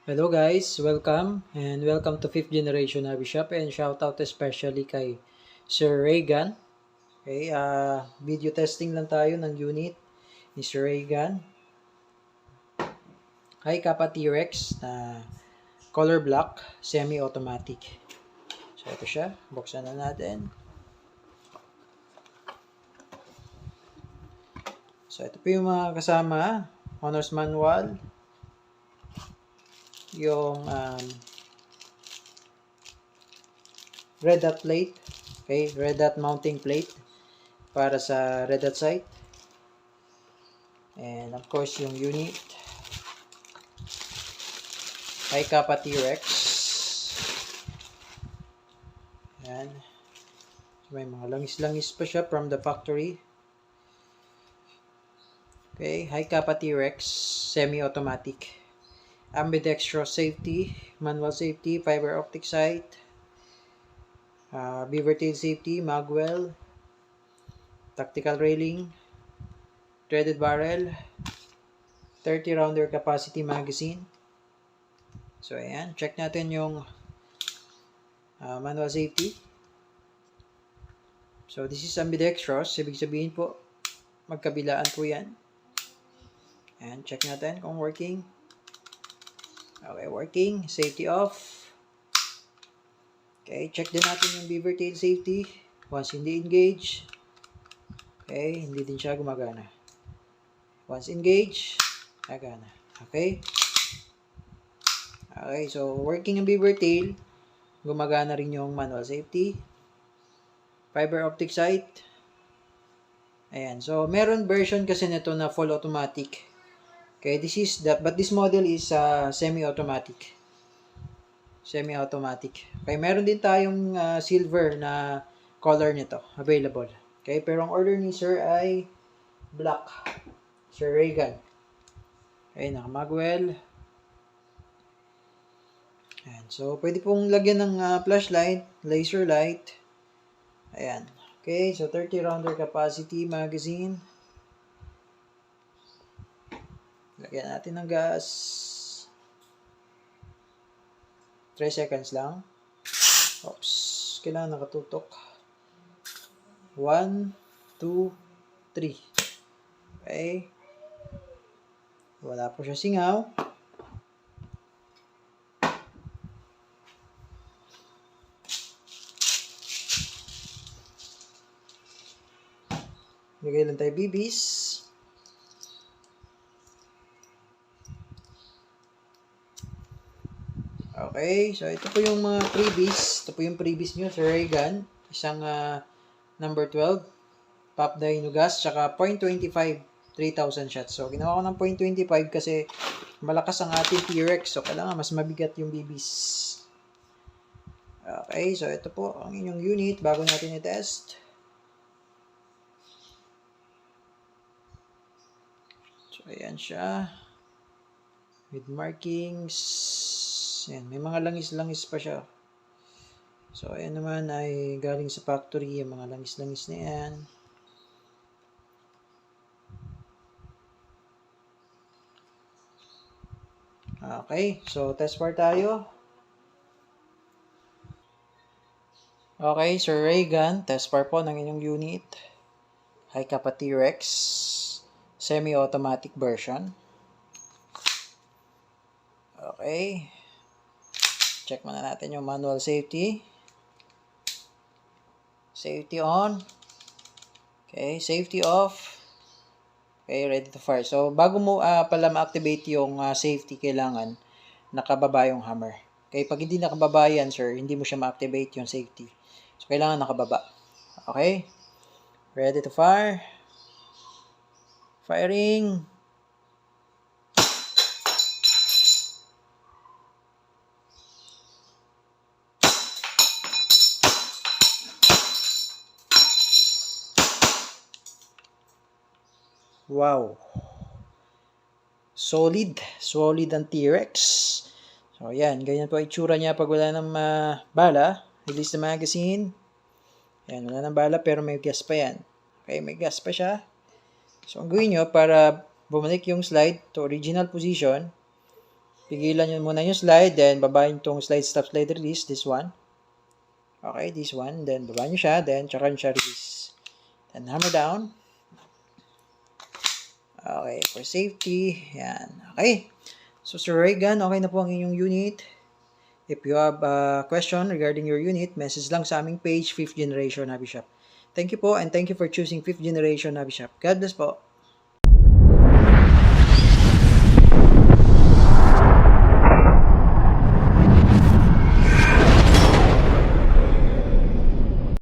Hello guys, welcome to 5th Generation Hobby Shop and shout out especially kay Sir Reagan. Okay, video testing lang tayo ng unit ni Sir Reagan. Hi Kappa T-Rex na color black, semi-automatic. So ito siya, buksan na natin. So ito po yung mga kasama, owner's manual, yung red dot plate, okay, red dot mounting plate para sa red dot sight. And of course yung unit. Hi Kappa T-Rex. Yan. So, may mga langis-langis pa siya from the factory. Okay, hi Kappa T-Rex, semi-automatic. Ambidextrous safety, manual safety, fiber optic sight, beaver tail safety, magwell, tactical railing, threaded barrel, 30 rounder capacity magazine. So ayan, check natin yung manual safety. So this is ambidextrous, ibig sabihin po magkabilaan po yan. And check natin kung working. Okay, working. Safety off. Okay, check din natin yung beaver tail safety. Once hindi engage, okay, hindi din siya gumagana. Once engage, gumagana. Okay? Okay, so working ang beaver tail, gumagana rin yung manual safety. Fiber optic sight. Ayan, so meron version kasi nito na full automatic. Okay, but this model is semi-automatic. Semi-automatic. Okay, meron din tayong silver na color nito available. Okay, pero ang order ni Sir ay black. Sir Reagan. Okay, naka-magwell. Ayan, so pwede pong lagyan ng flashlight, laser light. Ayan. Okay, so 30 rounder capacity magazine. Lagyan natin ng gas. 3 seconds lang. Oops. Kailangan nakatutok. 1, 2, 3. Okay. Wala po siya singaw. Lagay lang tayo bibis. Okay, so ito po yung mga freebies. Ito po yung freebies nyo, Sir Reagan. Isang number 12, pop dyno gas, tsaka 0.25, 3,000 shots. So, ginawa ko ng 0.25 kasi malakas ang ating T-Rex. So, kailangan mas mabigat yung bibis. Okay, so ito po ang inyong unit bago natin i-test. So, ayan siya. With markings. Ayan, may mga langis-langis pa siya. So, ayan naman ay galing sa factory, yung mga langis-langis na yan. Okay, so test bar tayo. Okay, Sir Reagan, test bar po ng inyong unit. Hi Kappa T-Rex, semi-automatic version. Okay. Check muna natin yung manual safety. Safety on. Okay, safety off. Okay, ready to fire. So, bago mo pala ma-activate yung safety, kailangan nakababa yung hammer. Okay, pag hindi nakababa yan, sir, hindi mo siya ma-activate yung safety. So, kailangan nakababa. Okay, ready to fire. Firing. Wow. Solid ang T-Rex. So, yan. Ganyan po itsura niya pag wala ng bala. Release the magazine. Yan, wala ng bala pero may gas pa yan. Okay, may gas pa siya. So, ang gawin nyo para bumalik yung slide to original position, Pigilan nyo muna yung slide, then babayin tong slide, stop, slide, release, this one. Okay, this one. Then babayin nyo siya, then tsaka nyo siya release. Then hammer down. Okay, for safety. Yan. Okay. So, Sir Reagan, okay na po ang inyong unit. If you have a question regarding your unit, message lang sa aming page, 5th Generation Hobby Shop. Thank you po, and thank you for choosing 5th Generation Hobby Shop. God bless po.